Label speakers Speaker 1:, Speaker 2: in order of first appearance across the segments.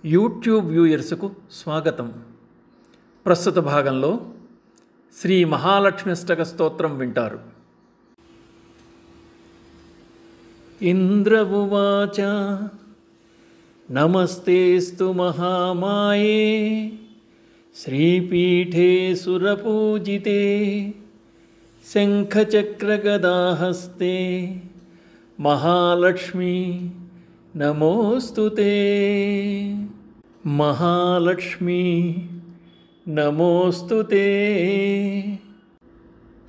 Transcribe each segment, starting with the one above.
Speaker 1: YouTube వ్యూయర్స్కు స్వాగతం. ప్రస్తుత భాగంలో శ్రీ మహాలక్ష్మ్యష్టక స్తోత్రం వింటారు. ఇంద్ర ఉవాచ నమస్తేస్తు మహామాయే శ్రీపీఠే సురపూజితే శంఖచక్రగదాహస్తే మహాలక్ష్మీ నమోస్తుతే. మహాలక్ష్మీ నమోస్తుతే.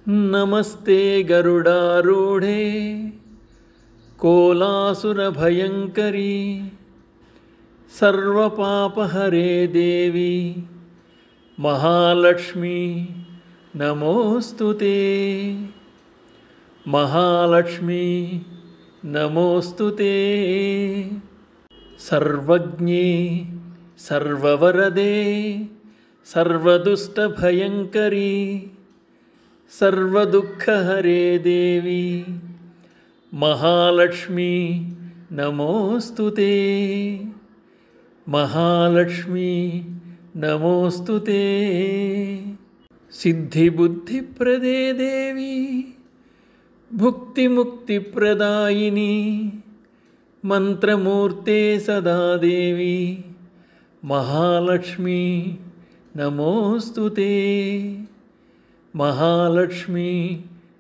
Speaker 1: నమస్తే గరుడారూఢే కోలాసురభయంకరీ సర్వపాపహరే దేవి మహాలక్ష్మీ నమోస్తుతే. మహాలక్ష్మీ నమోస్తుతే. సర్వజ్ఞే సర్వవరదే సర్వదుష్టభయంకరీ సర్వదుఃఖహరే దేవి మహాలక్ష్మీ నమోస్తుతే. మహాలక్ష్మీ నమోస్తుతే. సిద్ధిబుద్ధిప్రదే దేవి భుక్తిముక్తిప్రదాయిని మంత్రమూర్తే సదా దేవి మహాలక్ష్మీ నమోస్తుతే. మహాలక్ష్మీ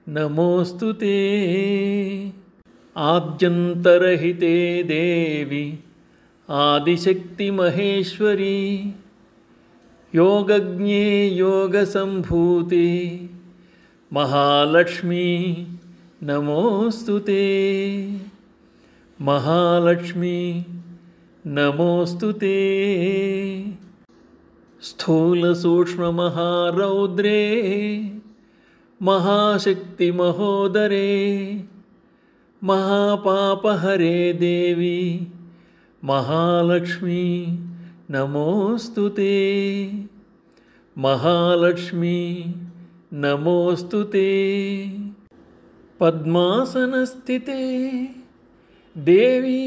Speaker 1: నమోస్తుతే. ఆద్యంతరహితే దేవి ఆదిశక్తి మహేశ్వరీ యోగజ్ఞే యోగసంభూతే మహాలక్ష్మీ నమోస్తుతే. మహాలక్ష్మీ నమోస్తుతే. స్థూలసూక్ష్మమహారౌద్రే మహాశక్తిమహోదరే మహాపాపహరే దేవి మహాలక్ష్మీ నమోస్తుతే. మహాలక్ష్మీ నమోస్తుతే. పద్మాసనస్థితే దేవి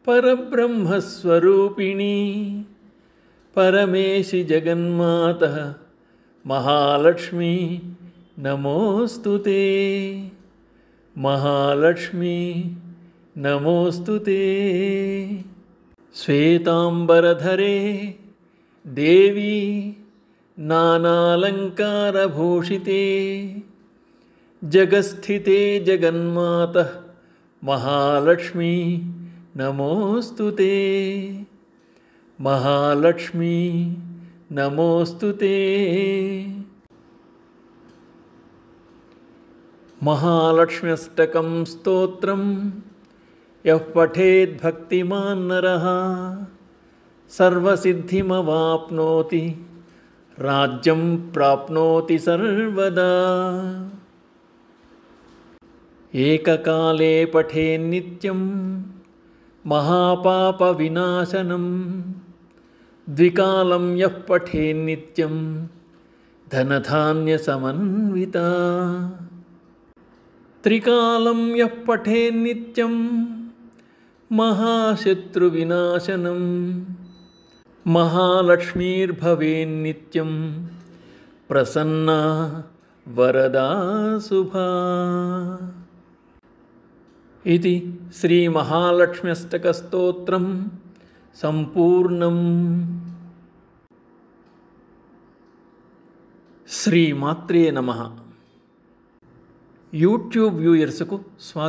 Speaker 1: పరబ్రహ్మస్వరూపిణీ పరమేశి జగన్మాత మహాలక్ష్మీ నమోస్తుతే. మహాలక్ష్మీ నమోస్తుతే. శ్వేతాంబరధరే దేవి నానాలంకారభూషితే జగస్థితే జగన్మాత మహాలక్ష్మీ నమోస్తుతే. మహాలక్ష్మీ నమోస్తుతే. మహాలక్ష్మ్యష్టకం స్తోత్రం యః పఠేద్భక్తిమాన్ నరః సర్వసిద్ధిమవాప్నోతి రాజ్యం ప్రాప్నోతి సర్వదా. ఏకకాలే పఠేన్నిత్యం మహాపాపవినాశనం ద్వికాలం యః పఠేన్నిత్యం ధనధాన్యసమన్వితా. త్రికాలం యః పఠేన్నిత్యం మహాశత్రువినాశనం మహాలక్ష్మీర్భవేన్నిత్యం ప్రసన్నా వరదా శుభా. ఇది శ్రీ మహాలక్ష్మ్యష్టక స్తోత్రం సంపూర్ణం. శ్రీమాత్రే నమః. యూట్యూబ్ వ్యూయర్స్కు స్వాగతం.